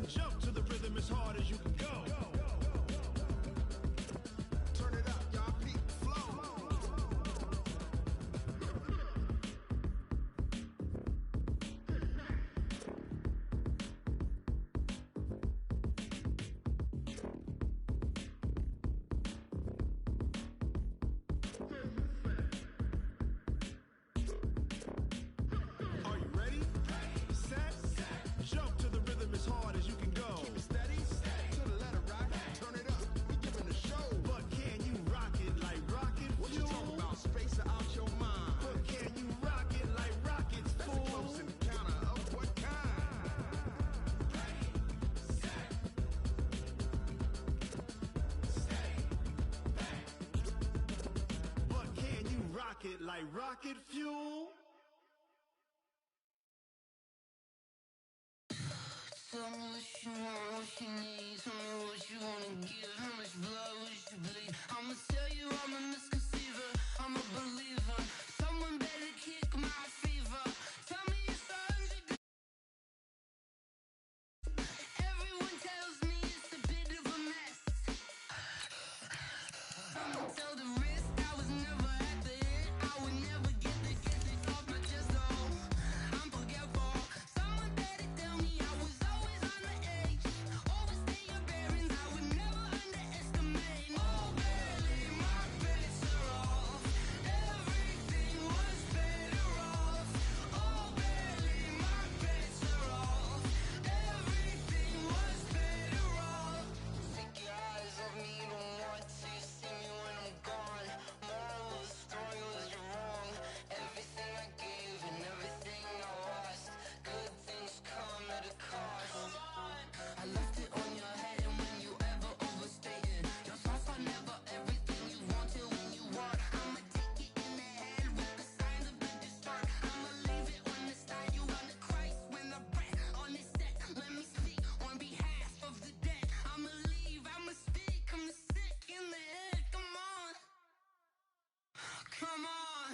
Jump to the rhythm as hard as you can go. Turn it up, y'all. Peak flow. Are you ready? Set. Jump to the rhythm as hard as you can go. Keep it steady. To the letter rock. Turn it up. We giving the show. But can you rock it like rocket fuel? What you talking about? Space out your mind. But can you rock it like rockets, fool? That's a close encounter of what kind? Ready, set, stay back. But can you rock it like rocket fuel? Tell me what you want, what you need. Tell me what you wanna give. How much blood would you bleed? I'ma tell you I'm a misconceiver. I'm a believer. Someone better kick my fever. Tell me it's 100. Everyone tells me it's a bit of a mess. I'ma tell the risk I was never at the hit. I would never get this off my chest though. I'm forgetful. Someone better tell me I was always on the edge. Always stay your bearings. I would never underestimate. Oh, barely my bets are off. Everything was better off. Oh, barely my bets are off. Everything was better off. Take your eyes off me, you don't want to see me when I'm gone. Moral of the story was you're wrong. Everything I gave and everything I lost. Good things come at a cost. I left it on your head, and when you ever overstay it, your thoughts are never everything you wanted when you want. I'ma take it in the head with the signs of the distort. I'ma leave it on the side. You on the Christ when the breath on this set. Let me speak on behalf of the dead. I'ma leave, I'ma speak. I'm the sick in the head. Come on, come on.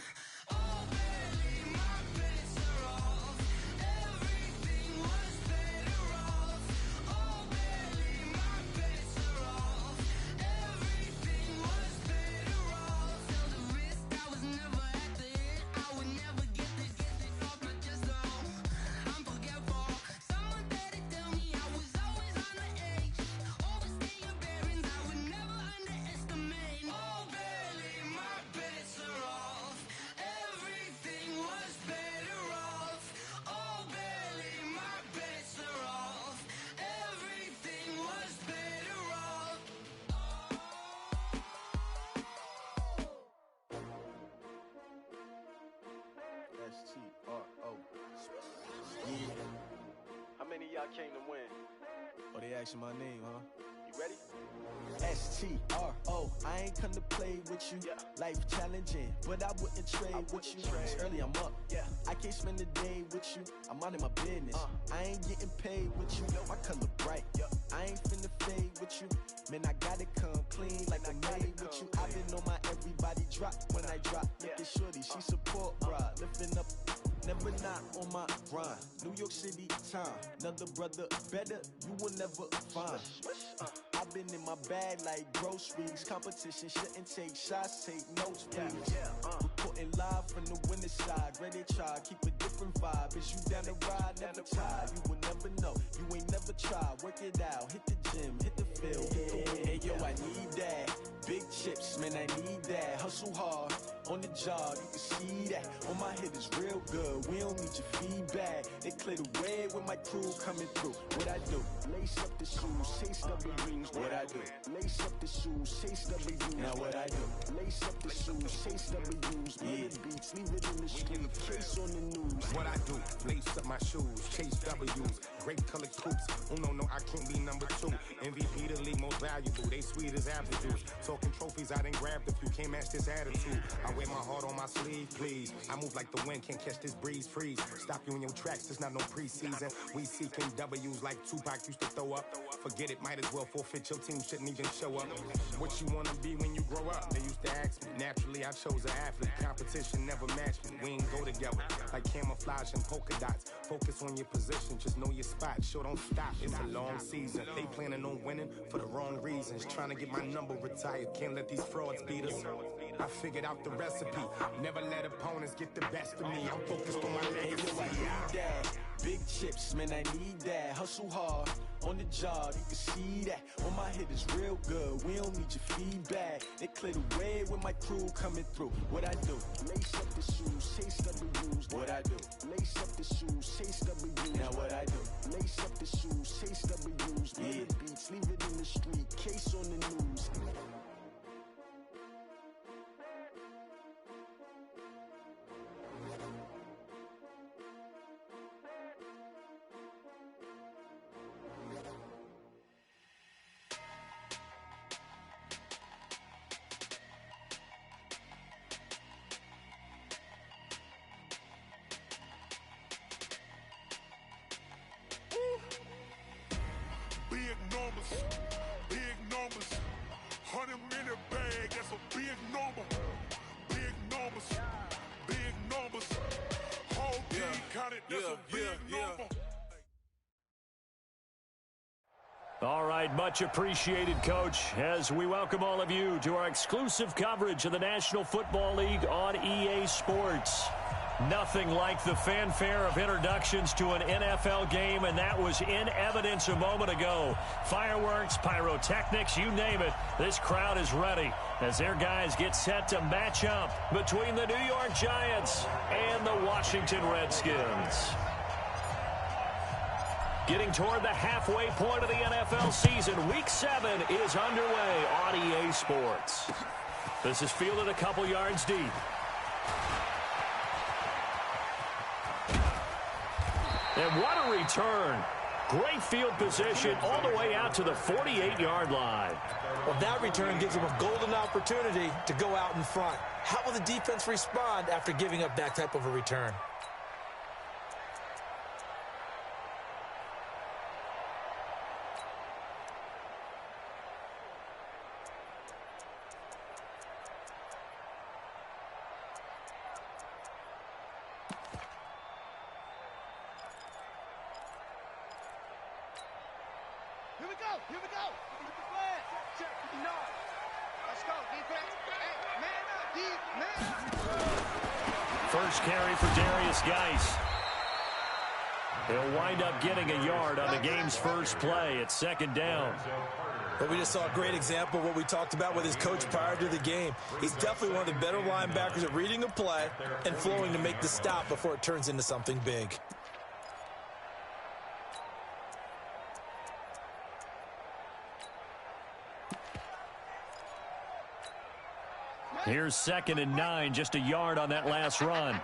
Oh, barely my bets are off. Everything was better off. Oh, barely my bets are off. Everything was better off. Tell the risk I was never at the hit. I would never get this off my chest though. I'm forgetful. Someone better tell me I was always on the edge. Overstay your bearings. I would never underestimate. Oh, barely my bets are off. Everything was better off. Oh, barely my bets are off. Everything was better off. S-T-R-O. Yeah. How many of y'all came to win? Oh, they asking my name, huh? You ready? S-T-R-O. I ain't come to play with you. Yeah. Life challenging, but I wouldn't trade with you. It's early, I'm up. Yeah. I can't spend the day with you. I'm minding my business. I ain't getting paid with you. My color bright. I ain't finna fade with you. Man, I gotta come clean like I'm made with you. I've been on my everybody drop when I drop. Look at shorty, she support, bruh. Lifting up, never not on my grind. New York City time, another brother better, you will never find. I've been in my bag like groceries. Competition shouldn't take shots, take notes, please. Reporting live from the winning side. Ready to try, keep a different vibe. Is you down to ride, never tired. You will never know, you ain't never tried. Work it out, hit the gym, hit the field, hit the wind. Hey yo, I need that. Big chips, man, I need that. Hustle hard, on the job, you can see that. On my head is real good, we don't need your feedback. They clear the way with my crew coming through. What I do? Lace up the shoes, chase W's. What I do? Lace up the shoes, chase W's. Now what I do? Lace up the shoes, chase W's. Murder beats, leave it in the street, case on the news. What I do? Lace up my shoes, chase W's. Great colored coops. Oh no, I can't be number 2. MVP the league most valuable. They sweet as apple juice. Talking trophies, I done grabbed a few. Can't match this attitude. I wear my heart on my sleeve, please. I move like the wind, can't catch this breeze. Freeze. Stop you in your tracks. There's not no preseason. We seeking W's like Tupac used to throw up. Forget it, might as well forfeit. Your team shouldn't even show up. What you wanna be when you grow up? They used to ask me. Naturally, I chose an athlete. Competition never matched me. We ain't go together. Like camouflage camouflage and polka dots. Focus on your position, just know your spot. Sure, don't stop, it's a long season. They planning on winning for the wrong reasons. Trying to get my number retired, can't let these frauds beat us. I figured out the recipe, never let opponents get the best of me. I'm focused on my legacy. Big chips, man, I need that. Hustle hard on the job, you can see that. On my head is real good, we don't need your feedback. They clear the way with my crew coming through. What I do? Lace up the shoes, chase W's. What I do? Lace up the shoes, chase W's. Now what I do? Lace up the shoes, chase W's. Yeah. The beats, leave it in the street, case on the news. Big numbers, 100-minute bag, that's a big number. Big numbers, whole team counted, that's a big number. All right, much appreciated, Coach, as we welcome all of you to our exclusive coverage of the National Football League on EA Sports. Nothing like the fanfare of introductions to an NFL game, and that was in evidence a moment ago. Fireworks, pyrotechnics, you name it, this crowd is ready as their guys get set to match up between the New York Giants and the Washington Redskins. Getting toward the halfway point of the NFL season, Week 7 is underway on EA Sports. This is fielded a couple yards deep. And what a return. Great field position all the way out to the 48-yard line. Well, that return gives them a golden opportunity to go out in front. How will the defense respond after giving up that type of a return? Here we go. Look at the flag. Check. No. Let's go. Defense. Hey, man up. Man. First carry for Darius Geis. He'll wind up getting a yard on the game's first play at second down. But we just saw a great example of what we talked about with his coach prior to the game. He's definitely one of the better linebackers at reading a play and flowing to make the stop before it turns into something big. Here's 2nd and 9, just a yard on that last run.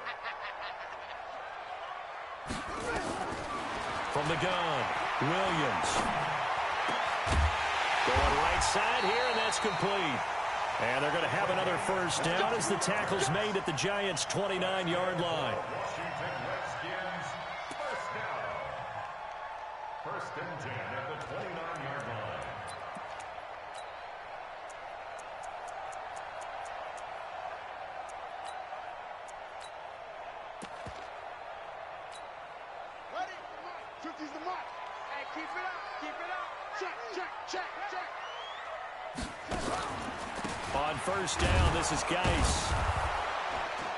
From the gun, Williams. Going right side here, and that's complete. And they're going to have another first down as the tackle's made at the Giants' 29-yard line. Washington Redskins, first down. 1st and 10 at the 29-yard line. Use the mark. Hey, keep it up. Keep it up. Check. On first down, this is Geis.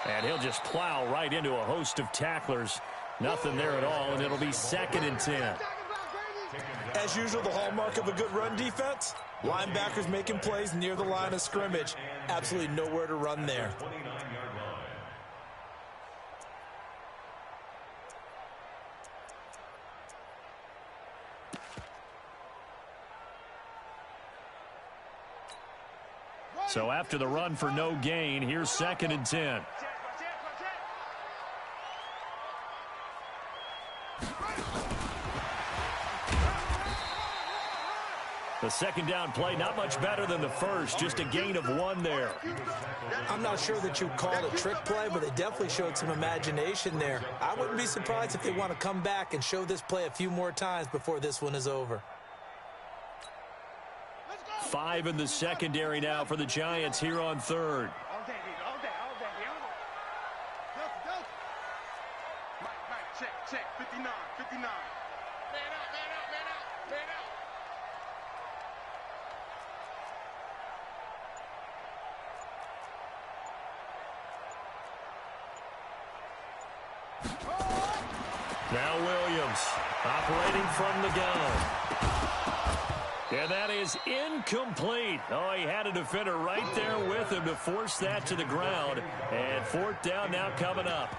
And he'll just plow right into a host of tacklers. Nothing there at all, and it'll be 2nd and 10. As usual, the hallmark of a good run defense, linebackers making plays near the line of scrimmage. Absolutely nowhere to run there. So after the run for no gain, here's 2nd and 10. The second down play, not much better than the first, just a gain of 1 there. I'm not sure that you called it trick play, but they definitely showed some imagination there. I wouldn't be surprised if they want to come back and show this play a few more times before this one is over. 5 in the secondary now for the Giants here on 3rd. Mike, check. 59. Man out, man out. Now Williams operating from the gun. And that is incomplete. Oh, he had a defender right there with him to force that to the ground. And fourth down now coming up.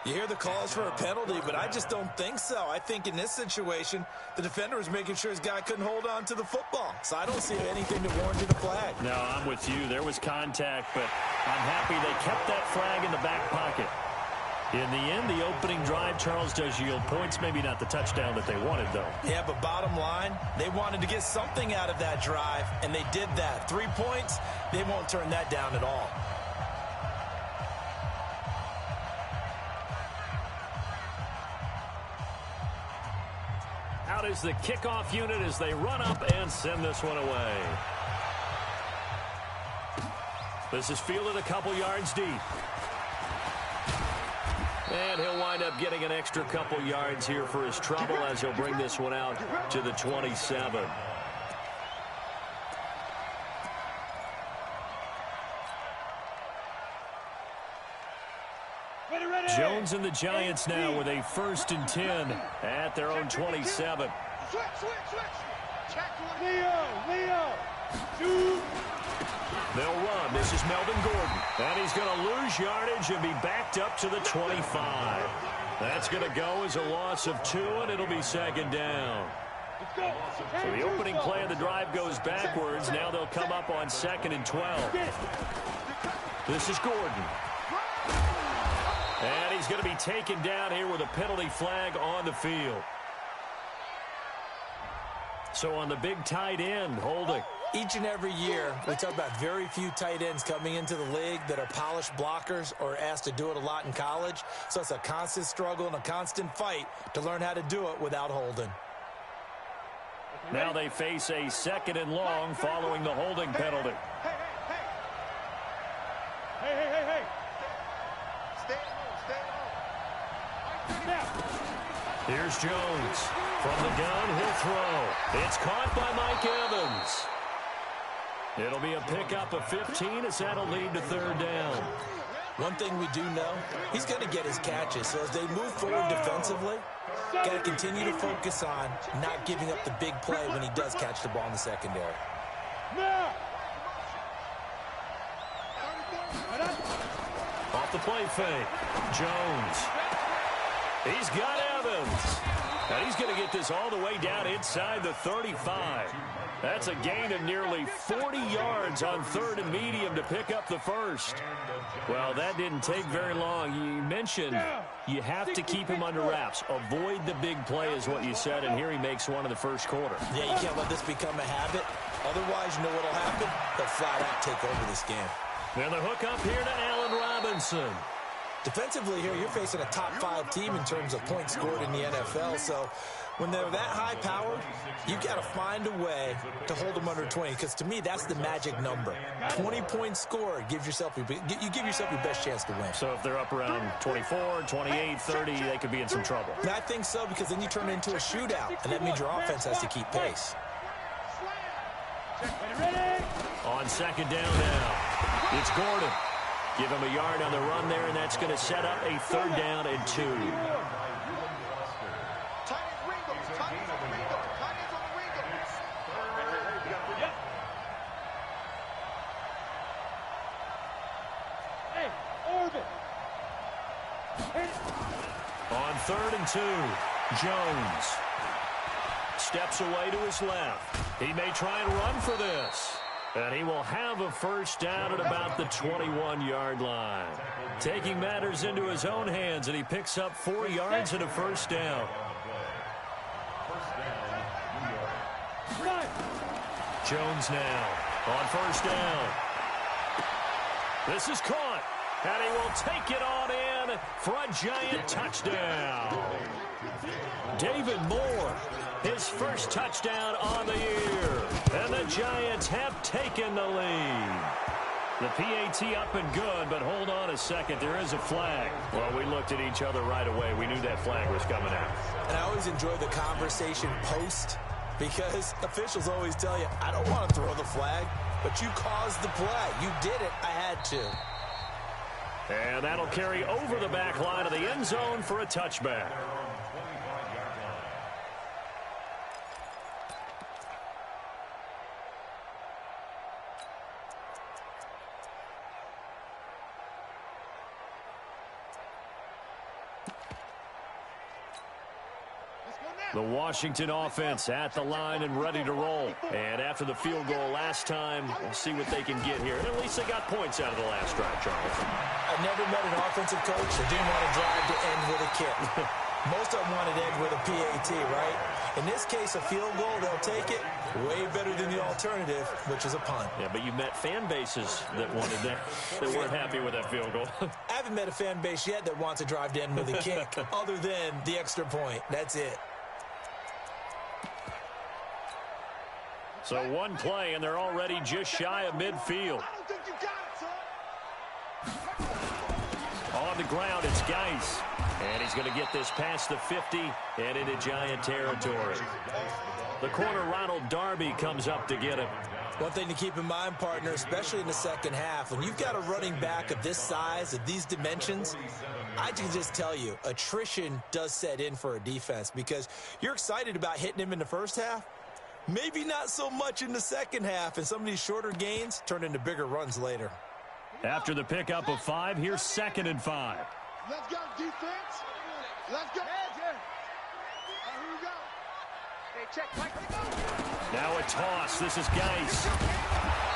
You hear the calls for a penalty, but I just don't think so. I think in this situation, the defender was making sure his guy couldn't hold on to the football. So I don't see anything to warrant a flag. No, I'm with you. There was contact, but I'm happy they kept that flag in the back pocket. In the end, the opening drive, Charles, does yield points. Maybe not the touchdown that they wanted, though. Yeah, but bottom line, they wanted to get something out of that drive, and they did that. 3 points, they won't turn that down at all. Out is the kickoff unit as they run up and send this one away. This is fielded a couple yards deep. And he'll wind up getting an extra couple yards here for his trouble as he'll bring this one out to the 27. Jones and the Giants now with a 1st and 10 at their own 27. Switch. Check Leo. They'll run. This is Melvin Gordon. And he's going to lose yardage and be backed up to the 25. That's going to go as a loss of 2, and it'll be 2nd down. So the opening play of the drive goes backwards. Now they'll come up on 2nd and 12. This is Gordon. And he's going to be taken down here with a penalty flag on the field. So on the big tight end, holding. Each and every year, we talk about very few tight ends coming into the league that are polished blockers or asked to do it a lot in college. So it's a constant struggle and a constant fight to learn how to do it without holding. Now they face a 2nd and long following the holding penalty. Hey. Stay home. Here's Jones. From the gun, he'll throw. It's caught by Mike Evans. It'll be a pickup of 15 as that'll lead to 3rd down. One thing we do know, he's going to get his catches. So as they move forward defensively, got to continue to focus on not giving up the big play when he does catch the ball in the secondary. Off the play fake. Jones. He's got Evans. And he's going to get this all the way down inside the 35. That's a gain of nearly 40 yards on 3rd and medium to pick up the 1st. Well, that didn't take very long. You mentioned you have to keep him under wraps. Avoid the big play is what you said, and here he makes one in the 1st quarter. Yeah, you can't let this become a habit. Otherwise, you know what will happen? They'll flat out take over this game. And the hook up here to Allen Robinson. Defensively here, you're facing a top 5 team in terms of points scored in the NFL. So when they're that high-powered, you've got to find a way to hold them under 20. Because to me, that's the magic number. 20 points scored you give yourself your best chance to win. So if they're up around 24, 28, 30, they could be in some trouble. And I think so, because then you turn it into a shootout, and that means your offense has to keep pace. On 2nd down now, it's Gordon. Give him a yard on the run there, and that's going to set up a 3rd down and 2. On 3rd and 2, Jones steps away to his left. He may try and run for this. And he will have a 1st down at about the 21-yard line. Taking matters into his own hands, and he picks up 4 yards and a 1st down. Jones now on 1st down. This is caught, and he will take it on in for a Giant touchdown. David Moore, his 1st touchdown on the year. And the Giants have taken the lead. The PAT up and good, but hold on a second. There is a flag. Well, we looked at each other right away. We knew that flag was coming out. And I always enjoy the conversation post because officials always tell you, I don't want to throw the flag, but you caused the play. You did it. I had to. And that'll carry over the back line of the end zone for a touchback. The Washington offense at the line and ready to roll. And after the field goal last time, we'll see what they can get here. And at least they got points out of the last drive, Charles. I never met an offensive coach that didn't want to drive to end with a kick. Most of them wanted to end with a PAT, right? In this case, a field goal, they'll take it. Way better than the alternative, which is a punt. Yeah, but you met fan bases that wanted that, that weren't happy with that field goal. I haven't met a fan base yet that wants to drive to end with a kick, other than the extra point. That's it. So one play, and they're already just shy of midfield. On the ground, it's Geis. And he's going to get this past the 50 and into Giant territory. The corner, Ronald Darby, comes up to get him. One thing to keep in mind, partner, especially in the second half, when you've got a running back of this size, of these dimensions, I can just tell you, attrition does set in for a defense because you're excited about hitting him in the first half. Maybe not so much in the second half, and some of these shorter gains turn into bigger runs later. After the pickup of 5, here's 2nd and 5. Let's go, defense. Let's go. Here we go. Hey, check, Mike. Now a toss. This is Geis.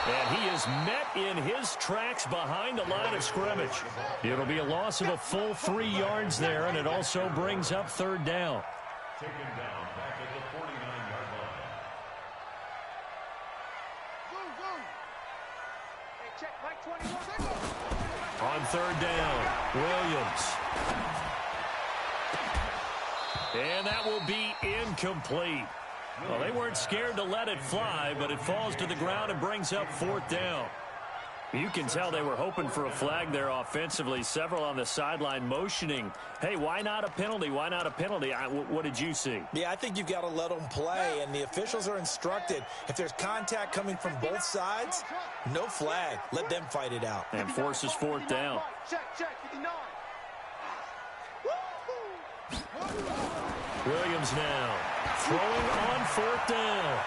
And he is met in his tracks behind the line of scrimmage. It'll be a loss of a full 3 yards there, and it also brings up 3rd down. Taken down back at the 49-yard line. Hey, check, Mike 21. On 3rd down, Williams. And that will be incomplete. Well, they weren't scared to let it fly, but it falls to the ground and brings up 4th down. You can tell they were hoping for a flag there offensively. Several on the sideline motioning, hey, why not a penalty? Why not a penalty? What did you see? Yeah, I think you've got to let them play, and the officials are instructed. If there's contact coming from both sides, no flag. Let them fight it out. And forces 4th down. Check, 59. Williams now throwing on 4th down.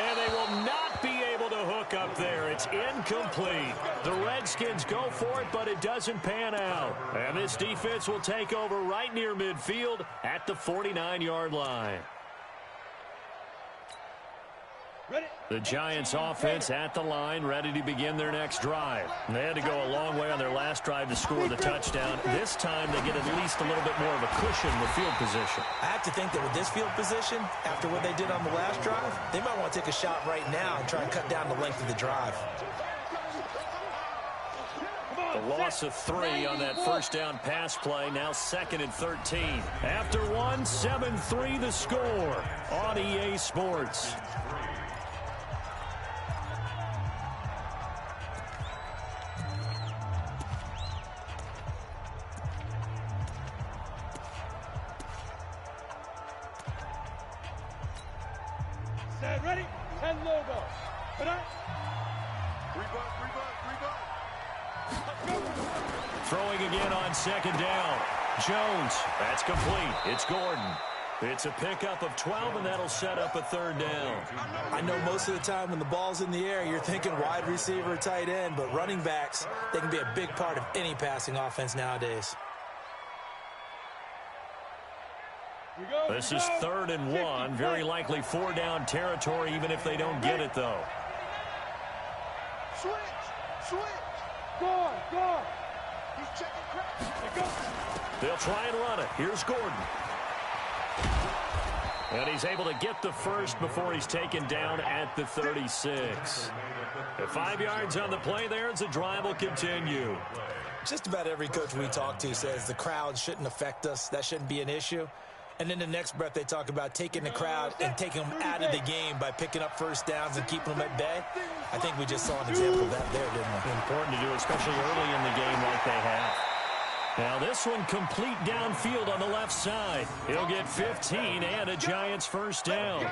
And they will not be able to hook up there. It's incomplete. The Redskins go for it, but it doesn't pan out. And this defense will take over right near midfield at the 49-yard line. The Giants offense at the line, ready to begin their next drive. And they had to go a long way on their last drive to score the touchdown. This time they get at least a little bit more of a cushion with field position. I have to think that with this field position, after what they did on the last drive, they might want to take a shot right now and try and cut down the length of the drive. A loss of 3 on that first down pass play. Now 2nd and 13. After 1, 7-3 the score on EA Sports. Set, ready, and logo. Throwing again on 2nd down. Jones, that's complete. It's Gordon. It's a pickup of 12, and that'll set up a 3rd down. I know most of the time when the ball's in the air, you're thinking wide receiver, tight end, but running backs, they can be a big part of any passing offense nowadays. This is 3rd and 1. Very likely 4-down territory, even if they don't get it, though. Switch. Guard. He's checking crack. They'll try and run it. Here's Gordon. And he's able to get the first before he's taken down at the 36. At 5 yards on the play there as the drive will continue. Just about every coach we talk to says the crowd shouldn't affect us. That shouldn't be an issue. And in the next breath, they talk about taking the crowd and taking them out of the game by picking up first downs and keeping them at bay. I think we just saw an example of that there, didn't we? Important to do, especially early in the game like they have. Now this one complete downfield on the left side. He'll get 15 and a Giants first down.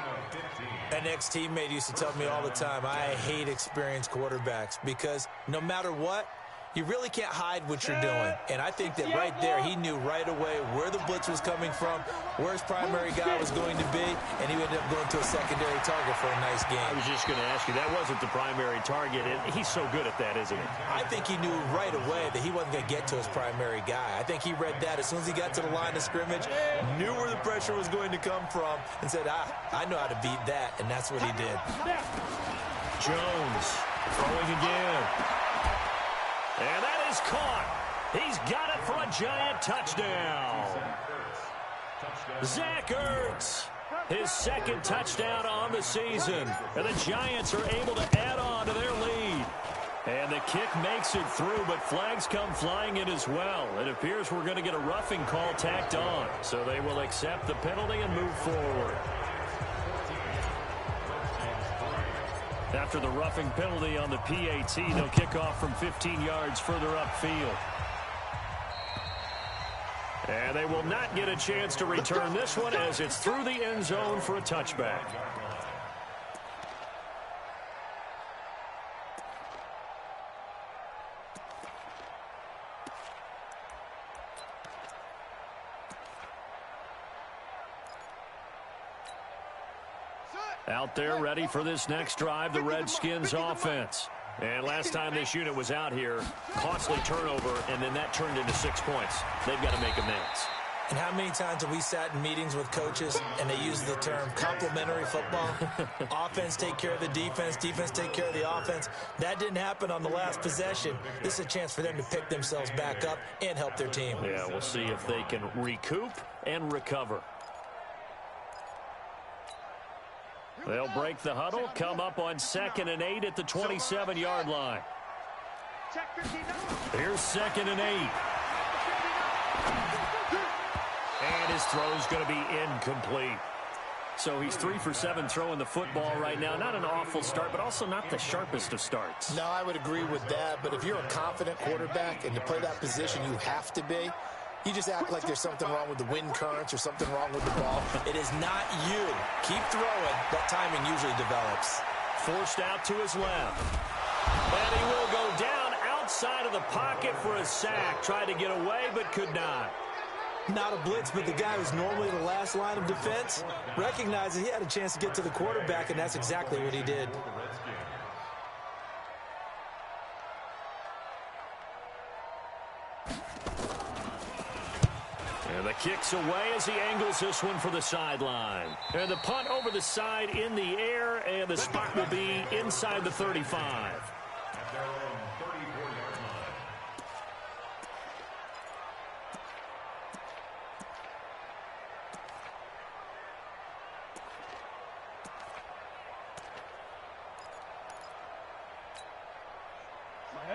An ex-teammate used to tell me all the time, I hate experienced quarterbacks because no matter what, you really can't hide what you're doing. And I think that right there, he knew right away where the blitz was coming from, where his primary guy was going to be, and he ended up going to a secondary target for a nice game. I was just going to ask you, that wasn't the primary target. He's so good at that, isn't he? I think he knew right away that he wasn't going to get to his primary guy. I think he read that as soon as he got to the line of scrimmage, knew where the pressure was going to come from, and said, I know how to beat that, and that's what he did. Jones throwing again. And that is caught. He's got it for a Giant touchdown. Zach Ertz, his second touchdown on the season. And the Giants are able to add on to their lead. And the kick makes it through, but flags come flying in as well. It appears we're going to get a roughing call tacked on. So they will accept the penalty and move forward. After the roughing penalty on the PAT, they'll kick off from 15 yards further upfield. And they will not get a chance to return this one as it's through the end zone for a touchback. Out there ready for this next drive, the Redskins offense. And last time this unit was out here, costly turnover, and then that turned into 6 points. They've got to make amends. And how many times have we sat in meetings with coaches and they use the term complementary football? Offense take care of the defense, defense take care of the offense. That didn't happen on the last possession. This is a chance for them to pick themselves back up and help their team. Yeah, we'll see if they can recoup and recover. They'll break the huddle, come up on 2nd and 8 at the 27-yard line. Here's 2nd and 8. And his throw's going to be incomplete. So he's 3 for 7 throwing the football right now. Not an awful start, but also not the sharpest of starts. No, I would agree with that. But if you're a confident quarterback and to play that position, you have to be. You just act like there's something wrong with the wind currents or something wrong with the ball. It is not you. Keep throwing. That timing usually develops. Forced out to his left. And he will go down outside of the pocket for a sack. Tried to get away, but could not. Not a blitz, but the guy who's normally the last line of defense recognizes he had a chance to get to the quarterback, and that's exactly what he did. And the kick's away as he angles this one for the sideline. And the punt over the side in the air, and the spot will be inside the 35.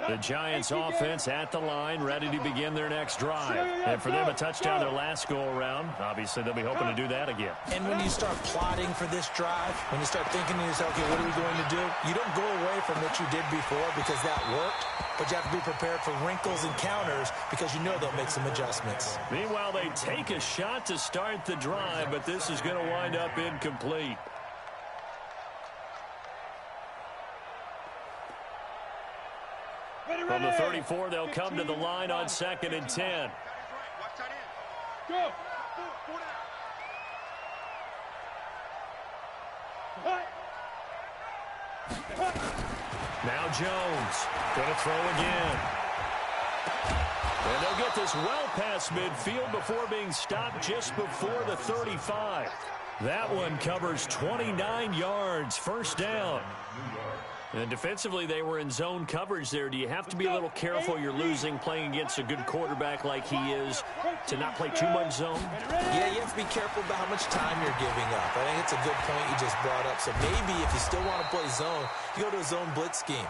The Giants offense at the line, ready to begin their next drive. And for them, a touchdown their last go-around. Obviously, they'll be hoping to do that again. And when you start plotting for this drive, when you start thinking to yourself, okay, what are we going to do? You don't go away from what you did before because that worked, but you have to be prepared for wrinkles and counters because you know they'll make some adjustments. Meanwhile, they take a shot to start the drive, but this is going to wind up incomplete. From the 34, they'll come to the line on 2nd and 10. Now Jones going to throw again. And they'll get this well past midfield before being stopped just before the 35. That one covers 29 yards, first down. And defensively, they were in zone coverage there. Do you have to be a little careful? You're losing, playing against a good quarterback like he is, to not play too much zone? Yeah, you have to be careful about how much time you're giving up. I think it's a good point you just brought up. So maybe if you still want to play zone, you go to a zone blitz scheme.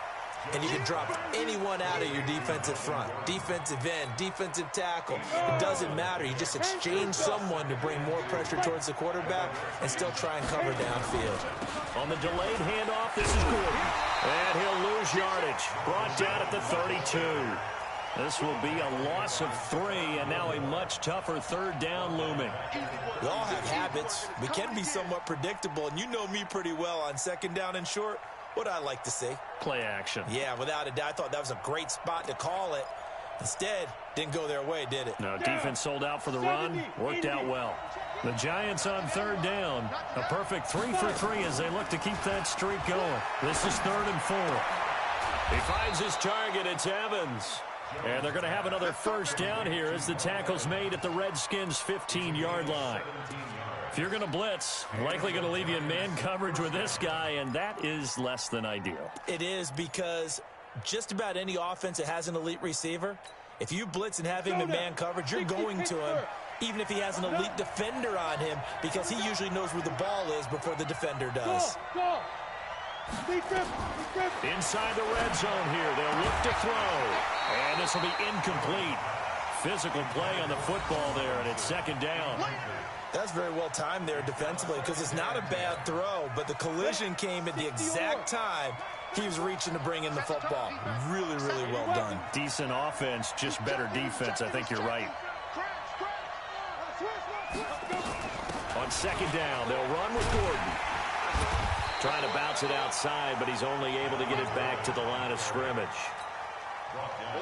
and you can drop anyone out of your defensive front. Defensive end, defensive tackle. It doesn't matter. You just exchange someone to bring more pressure towards the quarterback and still try and cover downfield. On the delayed handoff, this is Gordon. And he'll lose yardage. Brought down at the 32. This will be a loss of 3, and now a much tougher third down looming. We all have habits. We can be somewhat predictable, and you know me pretty well on second down and short. What I like to see? Play action. Yeah, without a doubt. I thought that was a great spot to call it. Instead, didn't go their way, did it? No, defense sold out for the run. Worked out well. The Giants on third down. A perfect 3 for 3 as they look to keep that streak going. This is 3rd and 4. He finds his target. It's Evans. And they're going to have another first down here as the tackle's made at the Redskins' 15-yard line. If you're going to blitz, likely going to leave you in man coverage with this guy, and that is less than ideal. It is, because just about any offense that has an elite receiver, if you blitz and have him in man coverage, you're going to him, even if he has an elite defender on him, because he usually knows where the ball is before the defender does. Inside the red zone here, they'll look to throw, and this will be incomplete. Physical play on the football there, and it's 2nd down. That's very well timed there defensively, because it's not a bad throw, but the collision came at the exact time he was reaching to bring in the football. Really, really well done. Decent offense, just better defense. I think you're right. On 2nd down, they'll run with Gordon. Trying to bounce it outside, but he's only able to get it back to the line of scrimmage.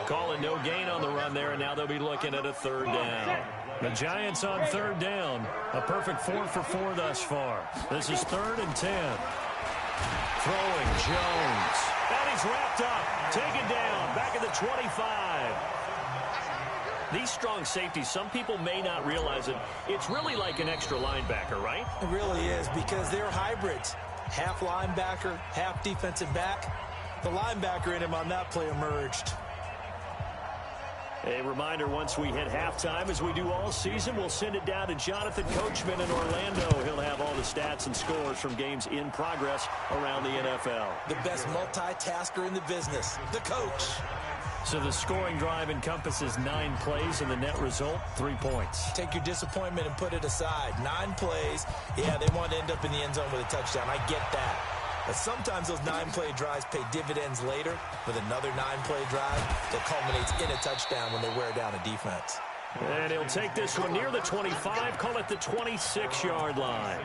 Calling no gain on the run there, and now they'll be looking at a 3rd down. The Giants on 3rd down. A perfect 4 for 4 thus far. This is 3rd and 10. Throwing Jones. And he's wrapped up. Taken down. Back at the 25. These strong safeties, some people may not realize it. It's really like an extra linebacker, right? It really is, because they're hybrids. Half linebacker, half defensive back. The linebacker in him on that play emerged. A reminder, once we hit halftime, as we do all season, we'll send it down to Jonathan Coachman in Orlando. He'll have all the stats and scores from games in progress around the NFL. The best multitasker in the business, the coach. So the scoring drive encompasses 9 plays, and the net result, 3 points. Take your disappointment and put it aside. 9 plays. Yeah, they want to end up in the end zone with a touchdown. I get that. But sometimes those 9-play drives pay dividends later with another 9-play drive that culminates in a touchdown when they wear down a defense. And he'll take this one near the 25, call it the 26-yard line.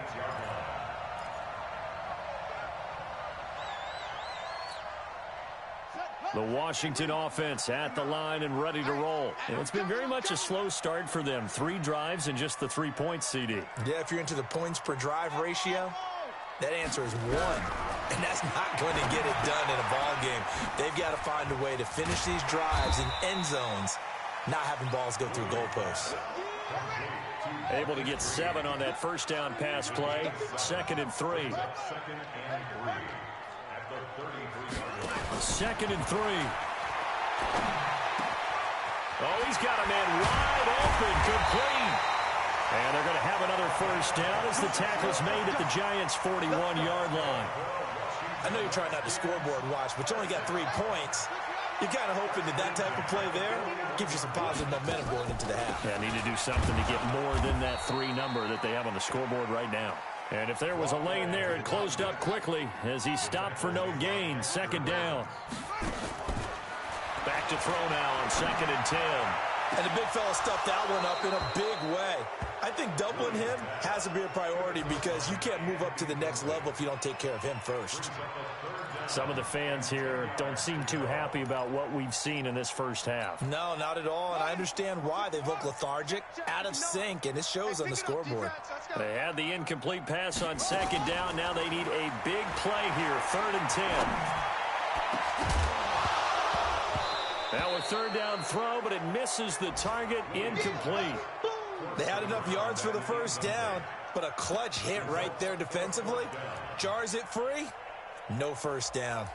The Washington offense at the line and ready to roll. And it's been very much a slow start for them. 3 drives and just the 3 points, CD. Yeah, if you're into the points per drive ratio, that answer is 1. And that's not going to get it done in a ball game. They've got to find a way to finish these drives in end zones, not having balls go through goalposts. Able to get 7 on that first down pass play. 2nd and 3. 2nd and 3. Oh, he's got a man wide open, complete. And they're going to have another first down as the tackle's made at the Giants' 41-yard line. I know you're trying not to scoreboard watch, but you only got 3 points. You're kind of hoping that that type of play there gives you some positive momentum going into the half. Yeah, need to do something to get more than that 3 number that they have on the scoreboard right now. And if there was a lane there, it closed up quickly as he stopped for no gain. 2nd down. Back to throw now on 2nd and 10. And the big fella stuffed that one up in a big way. I think doubling him has to be a priority because you can't move up to the next level if you don't take care of him first. Some of the fans here don't seem too happy about what we've seen in this first half. No, not at all, and I understand why. They look lethargic, out of sync, and it shows on the scoreboard. They had the incomplete pass on 2nd down. Now they need a big play here, 3rd and 10. Now a 3rd down throw, but it misses the target, incomplete. They had enough yards for the first down, but a clutch hit right there defensively. Jars it free. No first down.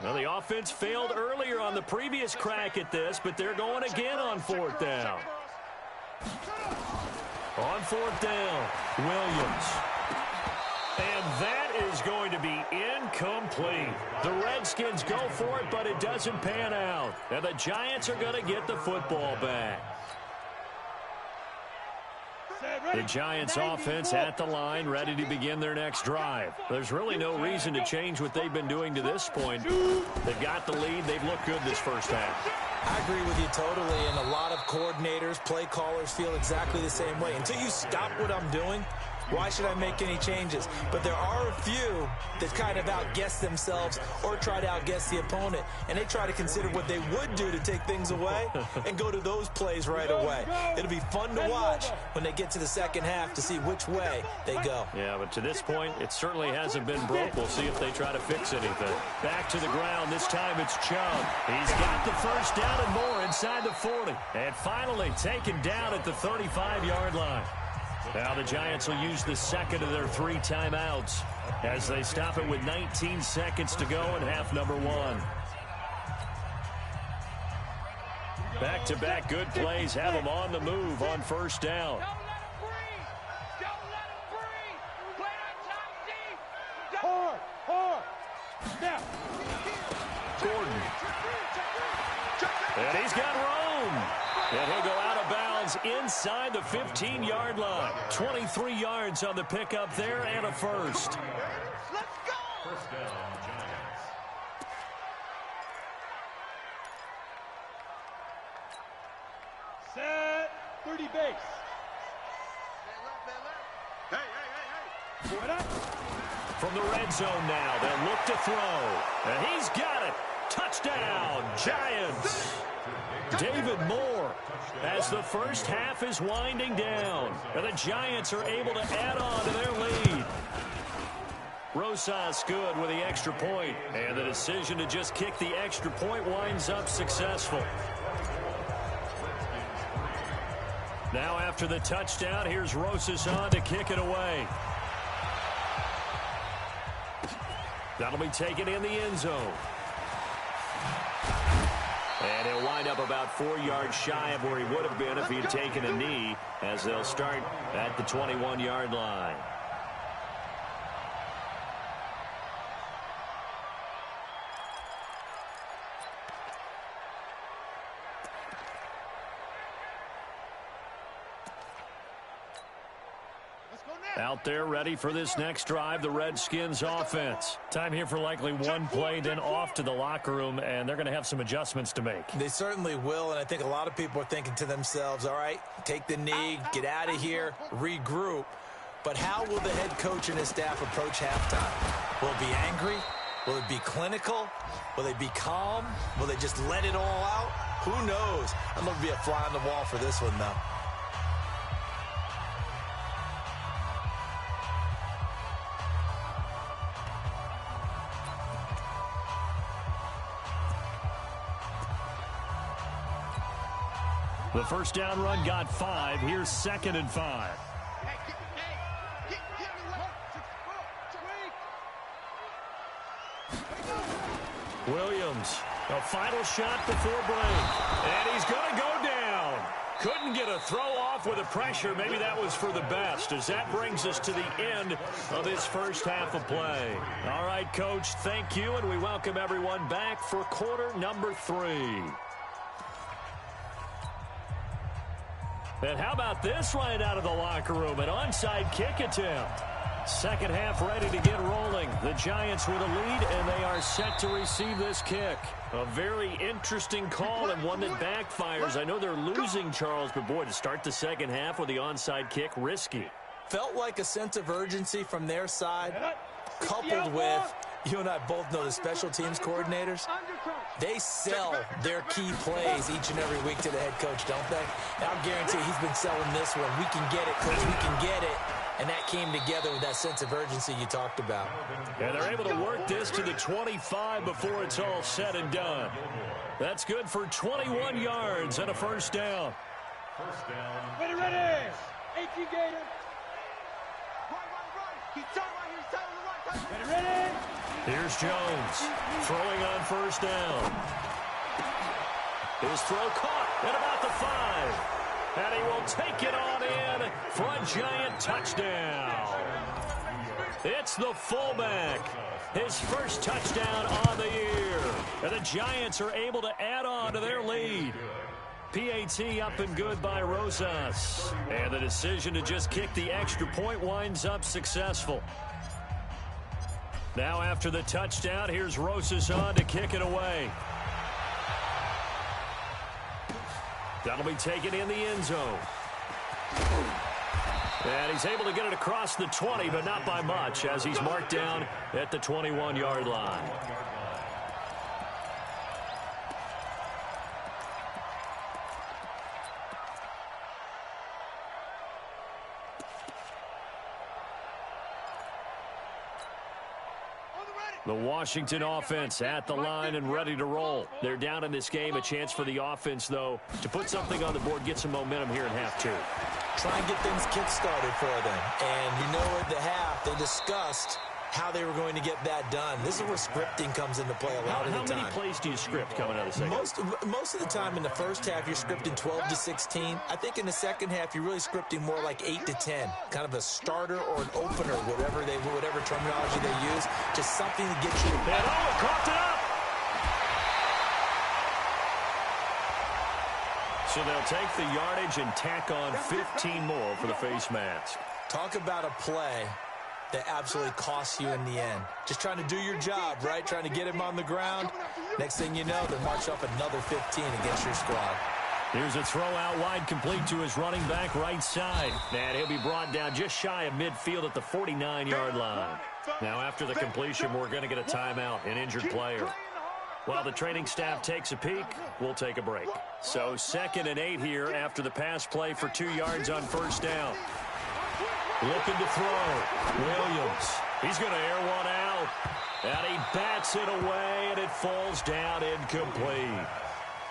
Well, the offense failed earlier on the previous crack at this, but they're going again on 4th down. On fourth down, Williams. And that is going to be incomplete. The Redskins go for it, but it doesn't pan out. And the Giants are going to get the football back. The Giants offense at the line, ready to begin their next drive. There's really no reason to change what they've been doing to this point. They've got the lead. They've looked good this first half. I agree with you totally, and a lot of coordinators, play callers feel exactly the same way. Until you stop what I'm doing, why should I make any changes? But there are a few that kind of outguess themselves or try to outguess the opponent, and they try to consider what they would do to take things away and go to those plays right away. It'll be fun to watch when they get to the second half to see which way they go. Yeah, but to this point, it certainly hasn't been broke. We'll see if they try to fix anything. Back to the ground. This time it's Chubb. He's got the first down and more inside the 40. And finally taken down at the 35-yard line. Now the Giants will use the second of their 3 timeouts as they stop it with 19 seconds to go in half number 1. Back-to-back good plays have them on the move on first down. Gordon. And he's got room. And he'll go out of bounds inside the 15-yard line. 23 yards on the pickup there and a first. Let's go! First down, Giants. Set 30 base. From the red zone now, they'll look to throw. And he's got it. Touchdown, Giants. David Moore as the first half is winding down. And the Giants are able to add on to their lead. Rosas good with the extra point. And the decision to just kick the extra point winds up successful. Now after the touchdown, here's Rosas on to kick it away. That'll be taken in the end zone. And he'll wind up about 4 yards shy of where he would have been if he had taken a knee, as they'll start at the 21-yard line. Out there ready for this next drive, the Redskins offense. Time here for likely one play, then off to the locker room, and they're going to have some adjustments to make. They certainly will, and I think a lot of people are thinking to themselves, all right, take the knee, get out of here, regroup. But how will the head coach and his staff approach halftime? Will it be angry? Will it be clinical? Will they be calm? Will they just let it all out? Who knows? I'm going to be a fly on the wall for this one, though. The first down run got 5. Here's 2nd and 5. Williams, a final shot before break. And he's going to go down. Couldn't get a throw off with the pressure. Maybe that was for the best, as that brings us to the end of this first half of play. All right, Coach, thank you, and we welcome everyone back for quarter number 3. And how about this right out of the locker room? An onside kick attempt. Second half ready to get rolling. The Giants with a lead, and they are set to receive this kick. A very interesting call and one that backfires. I know they're losing, Charles, but boy, to start the second half with the onside kick, risky. Felt like a sense of urgency from their side, coupled with, you and I both know the special teams coordinators, they sell their key plays each and every week to the head coach, don't they? And I'll guarantee he's been selling this one. We can get it, coach, we can get it. And that came together with that sense of urgency you talked about. And they're able to work this to the 25 before it's all said and done. That's good for 21 yards and a first down. First down. Ready, ready. 18 Gator. Ready, ready. Here's Jones throwing on first down. His throw caught at about the 5. And he will take it on in for a giant touchdown. It's the fullback. His first touchdown on the year. And the Giants are able to add on to their lead. PAT up and good by Rosas. And the decision to just kick the extra point winds up successful. Now after the touchdown, here's Rosas on to kick it away. That'll be taken in the end zone. And he's able to get it across the 20, but not by much, as he's marked down at the 21-yard line. The Washington offense at the line and ready to roll. They're down in this game. A chance for the offense, though, to put something on the board, get some momentum here in half two. Try and get things kick-started for them. And you know at the half, they discussed how they were going to get that done. This is where scripting comes into play a lot of the time. How many plays do you script coming out of the second? Most of the time in the first half, you're scripting 12 to 16. I think in the second half, you're really scripting more like 8 to 10. Kind of a starter or an opener, whatever terminology they use. Just something to get you. And coughed it up. So they'll take the yardage and tack on 15 more for the face mask. Talk about a play that absolutely costs you in the end. Just trying to do your job, right? Trying to get him on the ground. Next thing you know, they march up another 15 against your squad. Here's a throw out wide, complete to his running back right side. And he'll be brought down just shy of midfield at the 49-yard line. Now after the completion, we're going to get a timeout, an injured player. While the training staff takes a peek, we'll take a break. So 2nd and 8 here after the pass play for 2 yards on first down. Looking to throw. Williams. He's going to air one out. And he bats it away, and it falls down incomplete.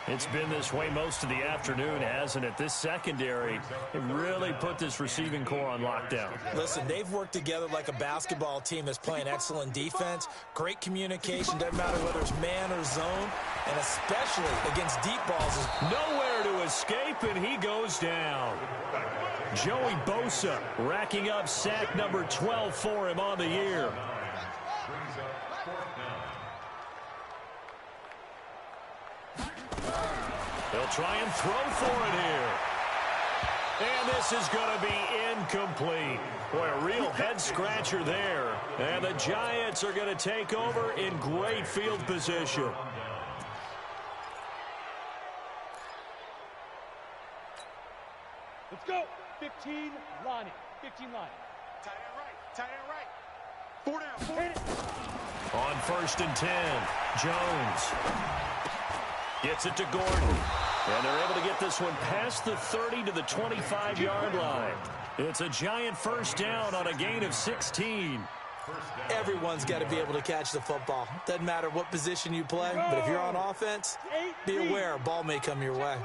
It's been this way most of the afternoon, hasn't it? This secondary, it really put this receiving core on lockdown. Listen, they've worked together like a basketball team that's playing excellent defense. Great communication, doesn't matter whether it's man or zone, and especially against deep balls. Nowhere to escape, and he goes down. Joey Bosa racking up sack number 12 for him on the year. They'll try and throw for it here. And this is going to be incomplete. Boy, a real head-scratcher there. And the Giants are going to take over in great field position. Let's go. 15, Lonnie. 15, Lonnie. Tight end right. Tight end right. 4 down. 4 Hit it. On 1st and 10, Jones gets it to Gordon. And they're able to get this one past the 30 to the 25-yard line. It's a Giant first down on a gain of 16. Everyone's got to be able to catch the football. Doesn't matter what position you play, but if you're on offense, be aware a ball may come your way.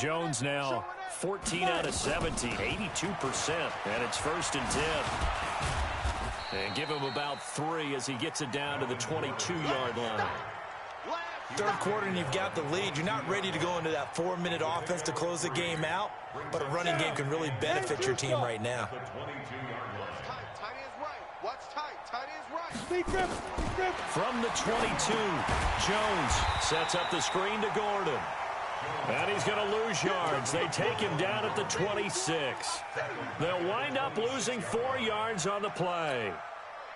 Jones now 14 out of 17, 82%, and it's 1st and 10. And give him about 3 as he gets it down to the 22-yard line. Third quarter and you've got the lead. You're not ready to go into that 4-minute offense to close the game out, but a running game can really benefit your team right now. Tight end's right. Watch tight. Tight end's right. From the 22, Jones sets up the screen to Gordon. And he's going to lose yards. They take him down at the 26. They'll wind up losing 4 yards on the play.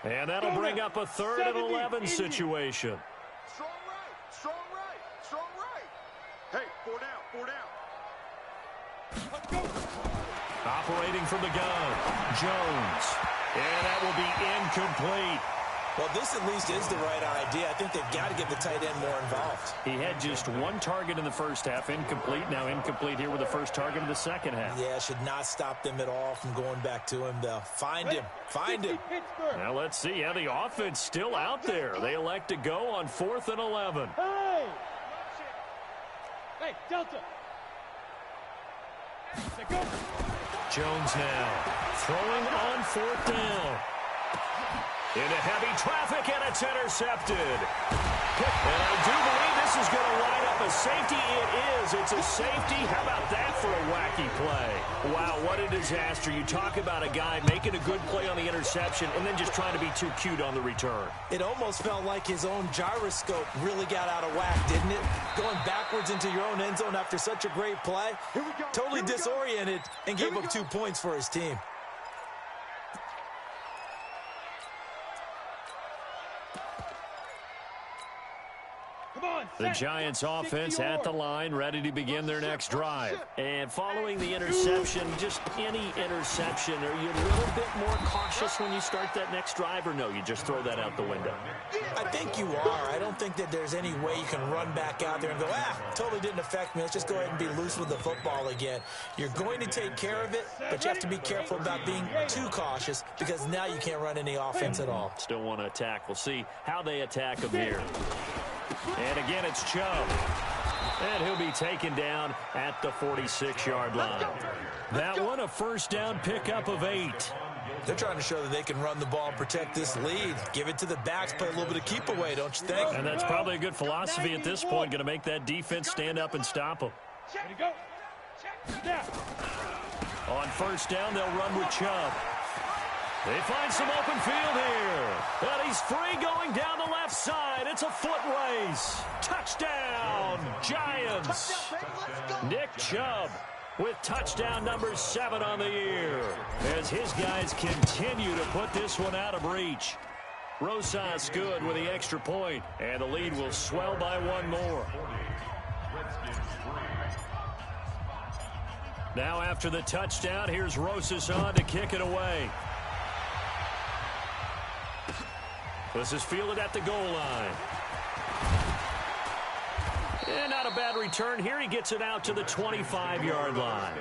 And that'll bring up a 3rd and 11 situation. Strong right. Strong right. Strong right. Hey, 4 down. 4 down. Operating from the gun, Jones. And that will be incomplete. Well, this at least is the right idea. I think they've got to get the tight end more involved. He had just 1 target in the first half, incomplete. Now incomplete here with the first target of the second half. Yeah, should not stop them at all from going back to him, though. Find him. Find him. Now let's see. Yeah, the offense still out there. They elect to go on 4th and 11. Hey! Hey, Delta! Jones now throwing on 4th down. Into heavy traffic, and it's intercepted. And I do believe this this is going to line up a safety. It is. It's a safety. How about that for a wacky play? Wow, what a disaster. You talk about a guy making a good play on the interception and then just trying to be too cute on the return. It almost felt like his own gyroscope really got out of whack, didn't it? Going backwards into your own end zone after such a great play. Totally disoriented and gave up 2 points for his team. The Giants offense at the line, ready to begin their next drive. And following the interception, just any interception, are you a little bit more cautious when you start that next drive, or no, you just throw that out the window? I think you are. I don't think that there's any way you can run back out there and go, totally didn't affect me. Let's just go ahead and be loose with the football again. You're going to take care of it, but you have to be careful about being too cautious because now you can't run any offense at all. Still want to attack. We'll see how they attack him here. And again, it's Chubb. And he'll be taken down at the 46-yard line. That one, a first down pickup of 8. They're trying to show that they can run the ball and protect this lead. Give it to the backs, play a little bit of keep away, don't you think? And that's probably a good philosophy at this point, going to make that defense stand up and stop them. On first down, they'll run with Chubb. They find some open field here. And he's free going down the left side. It's a foot race. Touchdown, Giants. Nick Chubb with touchdown number 7 on the year as his guys continue to put this one out of reach. Rosas good with the extra point, and the lead will swell by 1 more. Now after the touchdown, here's Rosas on to kick it away. This is fielded at the goal line. And not a bad return here. He gets it out to the 25-yard line.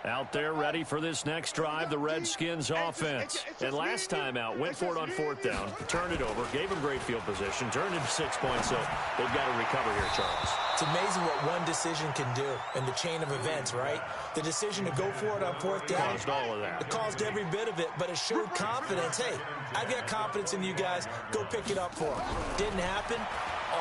Out there ready for this next drive, the Redskins offense. And last time out, went for it on 4th down, turned it over, gave him great field position, turned into 6 points, so they've got to recover here, Charles. It's amazing what one decision can do in the chain of events, right? The decision to go for it on 4th down. Caused all of that. It caused every bit of it, but it showed confidence. Hey, I've got confidence in you guys. Go pick it up for them. Didn't happen.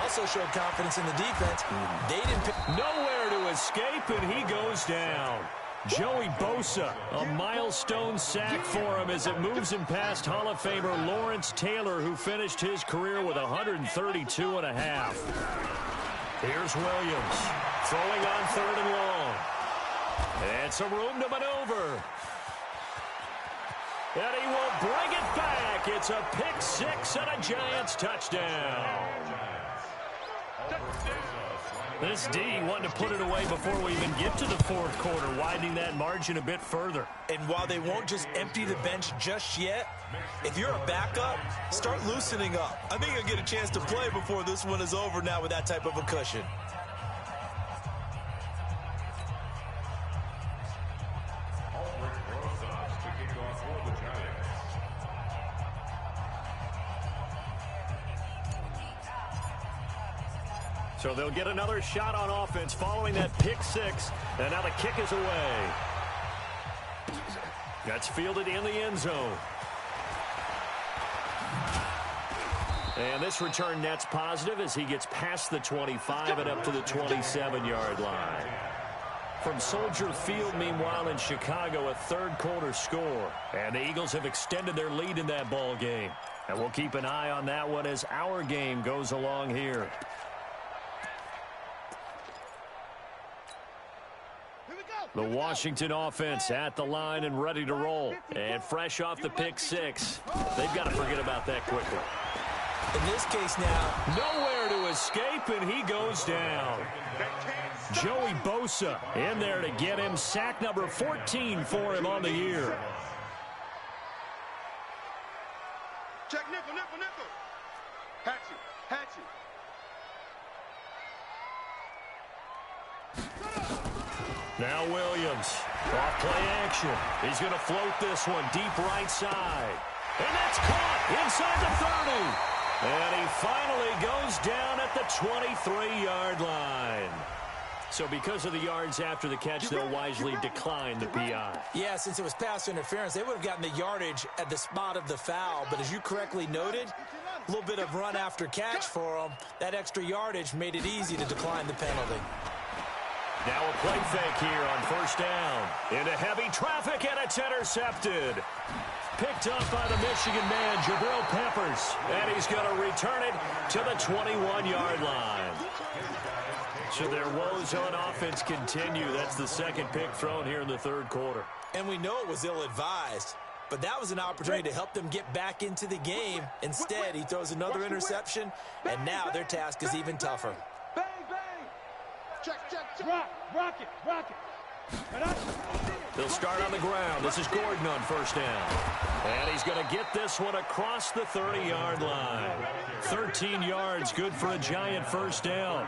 Also showed confidence in the defense. They didn't pick. Nowhere to escape, and he goes down. Joey Bosa, a milestone sack for him as it moves him past Hall of Famer Lawrence Taylor, who finished his career with 132 and a half. Here's Williams, throwing on 3rd and long. And some room to maneuver. And he will bring it back. It's a pick 6 and a Giants touchdown. This D wanted to put it away before we even get to the 4th quarter, widening that margin a bit further. And while they won't just empty the bench just yet, if you're a backup, start loosening up. I think you'll get a chance to play before this one is over now with that type of a cushion. So they'll get another shot on offense following that pick 6. And now the kick is away. That's fielded in the end zone. And this return net's positive as he gets past the 25 and up to the 27-yard line. From Soldier Field, meanwhile, in Chicago, a 3rd quarter score. And the Eagles have extended their lead in that ball game. And we'll keep an eye on that one as our game goes along here. The Washington offense at the line and ready to roll. And fresh off the pick 6. They've got to forget about that quickly. In this case now, nowhere to escape, and he goes down. Joey Bosa in there to get him. Sack number 14 for him on the year. Check nickel. Hatchet. Now Williams, off play action. He's going to float this one deep right side. And that's caught inside the 30. And he finally goes down at the 23-yard line. So because of the yards after the catch, they'll wisely decline the PI. Yeah, since it was pass interference, they would have gotten the yardage at the spot of the foul. But as you correctly noted, a little bit of run after catch for them. That extra yardage made it easy to decline the penalty. Now a play fake here on first down. Into heavy traffic, and it's intercepted. Picked up by the Michigan man, Jabril Peppers. And he's going to return it to the 21-yard line. So their woes on offense continue. That's the second pick thrown here in the third quarter. And we know it was ill-advised, but that was an opportunity to help them get back into the game. Instead, he throws another interception, and now their task is even tougher. Bang, bang. Check. Rock it. They'll start on the ground. This is Gordon on first down. And he's going to get this one across the 30-yard line. 13 yards, good for a giant first down.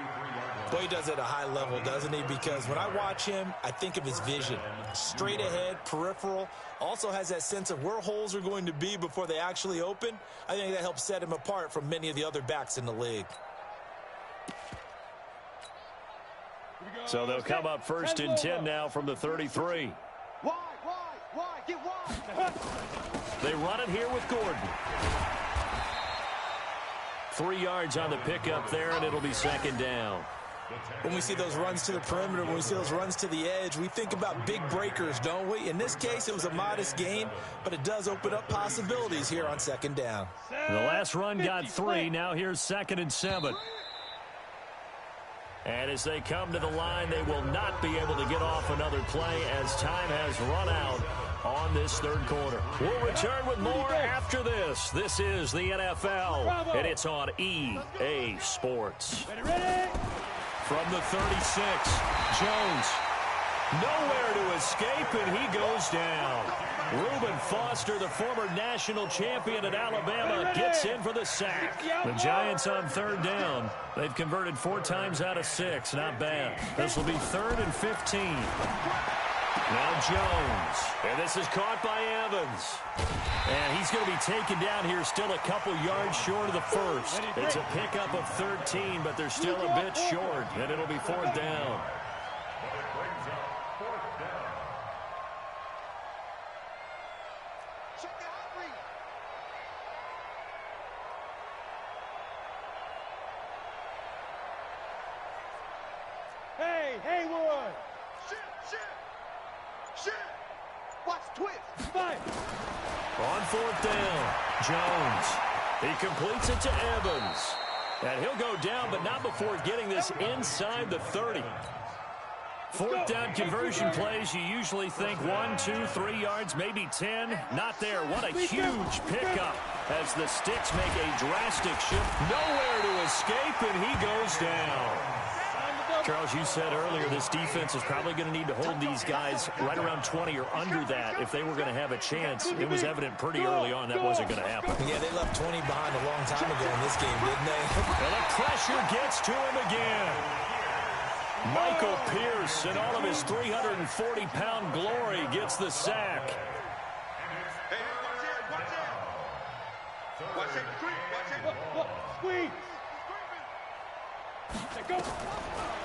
Boy, he does it at a high level, doesn't he? Because when I watch him, I think of his vision. Straight ahead, peripheral. Also has that sense of where holes are going to be before they actually open. I think that helps set him apart from many of the other backs in the league. So they'll come up first and 10 now from the 33. Wide, get wide. They run it here with Gordon. 3 yards on the pickup there, and it'll be second down. When we see those runs to the perimeter, when we see those runs to the edge, we think about big breakers, don't we? In this case, it was a modest gain, but it does open up possibilities here on second down. The last run got 3. Now here's 2nd and 7. And as they come to the line, they will not be able to get off another play as time has run out on this third quarter. We'll return with more after this. This is the NFL, and it's on EA Sports. Ready? From the 36, Jones. Nowhere to escape, and he goes down. Reuben Foster, the former national champion at Alabama, gets in for the sack. The Giants on third down. They've converted 4 times out of 6. Not bad. This will be 3rd and 15. Now Jones. And this is caught by Evans. And he's going to be taken down here still a couple yards short of the first. It's a pickup of 13, but they're still a bit short. And it'll be 4th down. Hey, Haywood! Shit! Watch twist! Fight! On 4th down, Jones. He completes it to Evans. And he'll go down, but not before getting this inside the 30. 4th down conversion plays, you usually think 1, 2, 3 yards, maybe 10. Not there. What a huge pickup as the Sticks make a drastic shift. Nowhere to escape, and he goes down. Charles, you said earlier this defense is probably going to need to hold these guys right around 20 or under that if they were going to have a chance. It was evident pretty early on that wasn't going to happen. Yeah, they left 20 behind a long time ago in this game, didn't they? And the pressure gets to him again. Michael Pierce, in all of his 340-pound glory, gets the sack. Watch it. Squeeze. Go.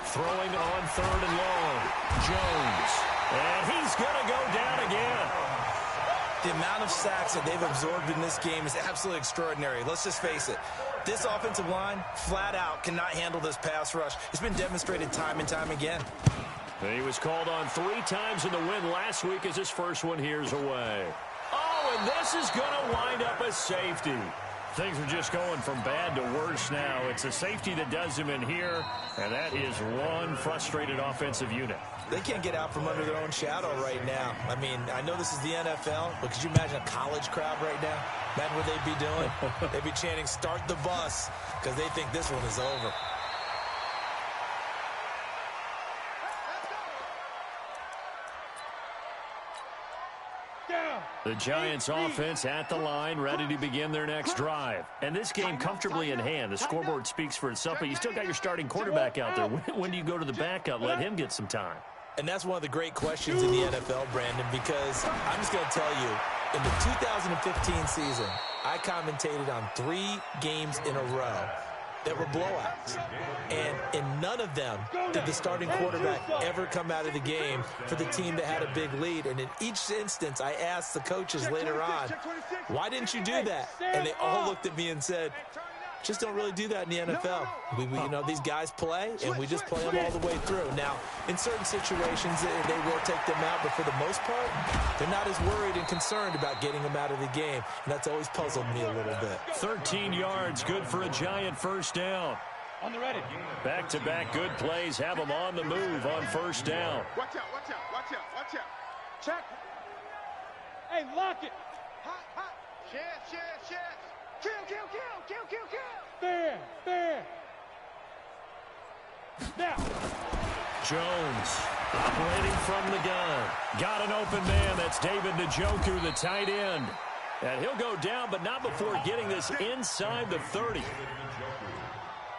Throwing on 3rd and long. Jones. And he's going to go down again. The amount of sacks that they've absorbed in this game is absolutely extraordinary. Let's just face it. This offensive line, flat out, cannot handle this pass rush. It's been demonstrated time and time again. He was called on 3 times in the win last week as his first one here's away. Oh, and this is going to wind up a safety. Things are just going from bad to worse now. It's a safety that does him in here, and that is one frustrated offensive unit. They can't get out from under their own shadow right now. I mean, I know this is the NFL, but could you imagine a college crowd right now? Imagine what they'd be doing. They'd be chanting, "Start the bus," because they think this one is over. The Giants offense at the line, ready to begin their next drive. And this game comfortably in hand. The scoreboard speaks for itself, but you still got your starting quarterback out there. When do you go to the backup? Let him get some time. And that's one of the great questions in the NFL, Brandon, because I'm just going to tell you, in the 2015 season, I commentated on 3 games in a row. that were blowouts. And in none of them did the starting quarterback ever come out of the game for the team that had a big lead. And in each instance, I asked the coaches later on, why didn't you do that? And they all looked at me and said, just don't really do that in the NFL. You know, these guys play, and we just play them all the way through. Now, in certain situations, they will take them out, but for the most part, they're not as worried and concerned about getting them out of the game, and that's always puzzled me a little bit. 13 yards, good for a giant first down. On the ready. Back-to-back good plays have them on the move on first down. Watch out, watch out, watch out, watch out. Check. Hey, lock it. Hot, hot. Chance. Kill. Fair. Now. Jones operating from the gun. Got an open man. That's David Njoku, the tight end. And he'll go down, but not before getting this inside the 30.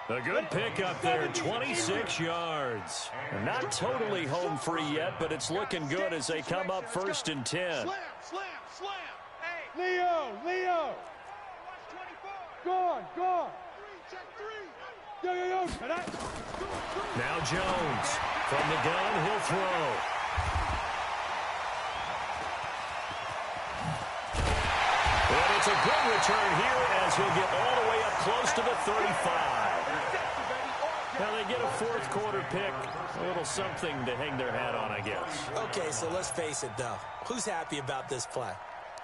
A good pickup there, 26 yards. Not totally home free yet, but it's looking good as they come up first and 10. Slam. Hey. Leo. Gone. Check three. Yo. Now Jones from the gun, he'll throw. And it's a good return here as he'll get all the way up close to the 35. Now they get a fourth quarter pick, a little something to hang their hat on, I guess. Okay, so let's face it, though. Who's happy about this play?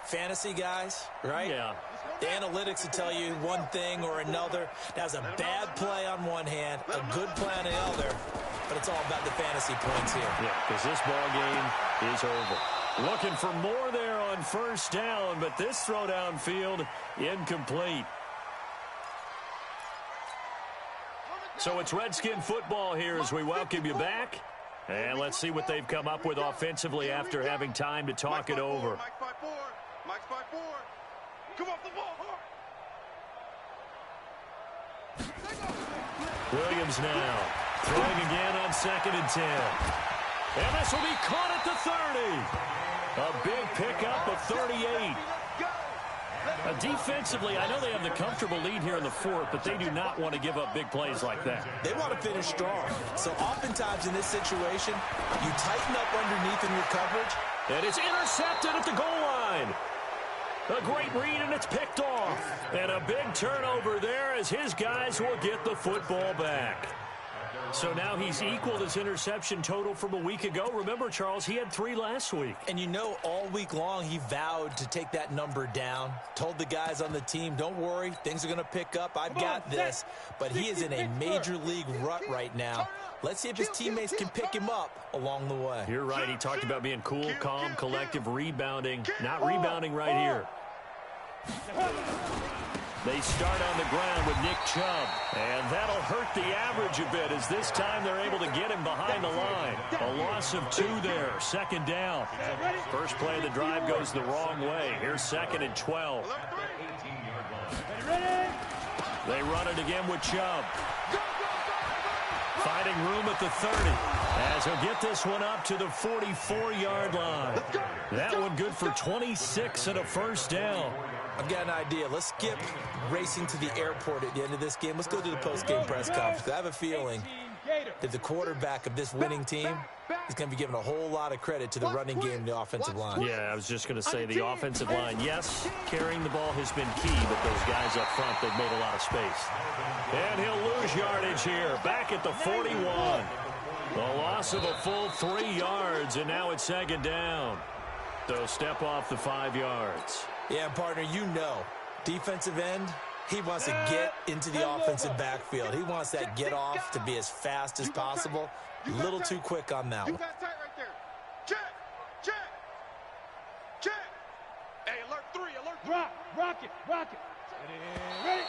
Fantasy guys, right? Yeah. The analytics will tell you one thing or another. That's a bad play on one hand, a good play on the other, but it's all about the fantasy points here. Yeah, because this ball game is over. Looking for more there on first down, but this throw downfield incomplete. So it's Redskin football here as we welcome you back. And let's see what they've come up with offensively after having time to talk it over. Mike's 5-4. Come off the ball hard. Williams now throwing again on 2nd and 10. And this will be caught at the 30. A big pickup of 38. Defensively, I know they have the comfortable lead here in the fourth, but they do not want to give up big plays like that. They want to finish strong. So oftentimes in this situation, you tighten up underneath in your coverage. And it's intercepted at the goal line. A great read, and it's picked off. And a big turnover there as his guys will get the football back. So now he's equaled his interception total from a week ago. Remember, Charles, he had 3 last week. And you know, all week long he vowed to take that number down. Told the guys on the team, don't worry, things are going to pick up. I've got this. But he is in a major league rut right now. Let's see if his teammates can pick him up along the way. You're right. He talked about being cool, calm, collective, rebounding. Not rebounding right here. They start on the ground with Nick Chubb, and that'll hurt the average a bit as this time they're able to get him behind the line. A loss of 2 there, 2nd down. First play of the drive goes the wrong way. Here's 2nd and 12. They run it again with Chubb. Finding room at the 30 as he'll get this one up to the 44-yard line. That one good for 26 and a first down. I've got an idea. Let's skip racing to the airport at the end of this game. Let's go to the post-game press conference. I have a feeling that the quarterback of this winning team is going to be given a whole lot of credit to the running game and the offensive line. Yeah, I was just going to say the offensive line, yes, carrying the ball has been key, but those guys up front, they've made a lot of space. And he'll lose yardage here, back at the 41. The loss of a full 3 yards, and now it's 2nd down. So step off the 5 yards. Yeah, partner, you know, defensive end, he wants to get into the offensive backfield. He wants that get off to be as fast as possible. A little too quick on that one. Tight right there. Check. Hey, alert 3. Rock it. Ready.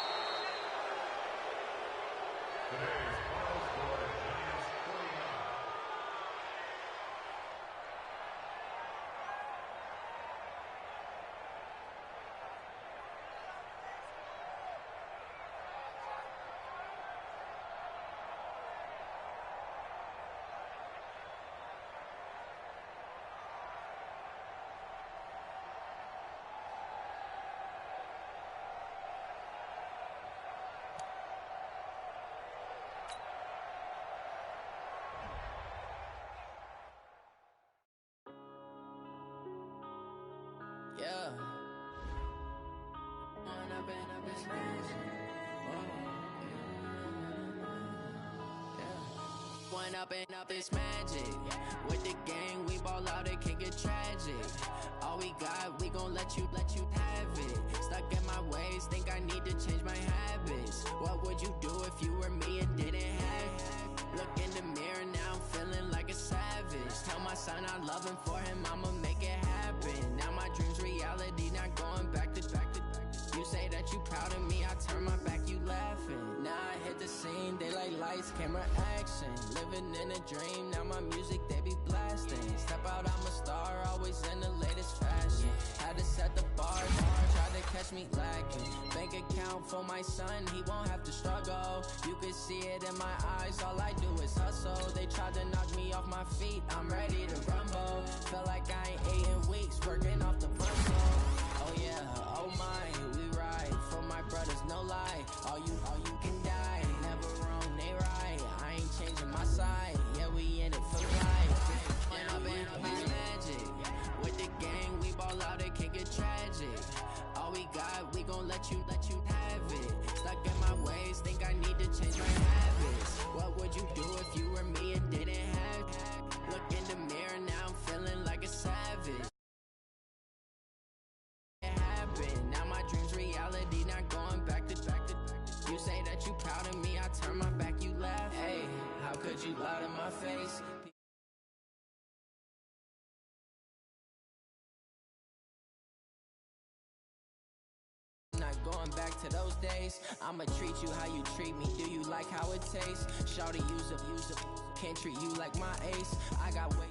Growing up and up is magic. With the gang, we ball out, it can get tragic. All we got, we gon' let you have it. Stuck in my ways, think I need to change my habits. What would you do if you were me and didn't have it? Look in the mirror, now I'm feeling like a savage. Tell my son I love him, for him I'ma make it happen. Now my dream's reality, not going back to. You say that you proud of me, I turn my back, you laughing. Now I hit the scene, they like lights, camera, action. Living in a dream, now my music, they be blasting. Step out, I'm a star, always in the latest fashion. Had to set the bar, tried to catch me lacking. Bank account for my son, he won't have to struggle. You can see it in my eyes, all I do is hustle. They tried to knock me off my feet, I'm ready to rumble. Felt like I ain't ate in weeks, working off the muscle. Oh yeah, oh my, we ride for my brothers, no lie. All you can die. Never wrong, they right. I ain't changing my side. Yeah, we in it for life. And up is magic. With the gang, we ball out, it can get tragic. All we got, we gon' let you have it. Stuck in my ways, think I need to change my habits. What would you do if you were me and didn't have it? Look in the mirror, now I'm feeling like a savage. Now my dream's reality, not going back to. You say that you proud of me, I turn my back, you laugh. Hey, how could you lie to my face? Not going back to those days. I'ma treat you how you treat me. Do you like how it tastes? Shawty, use up. Can't treat you like my ace. I got weight.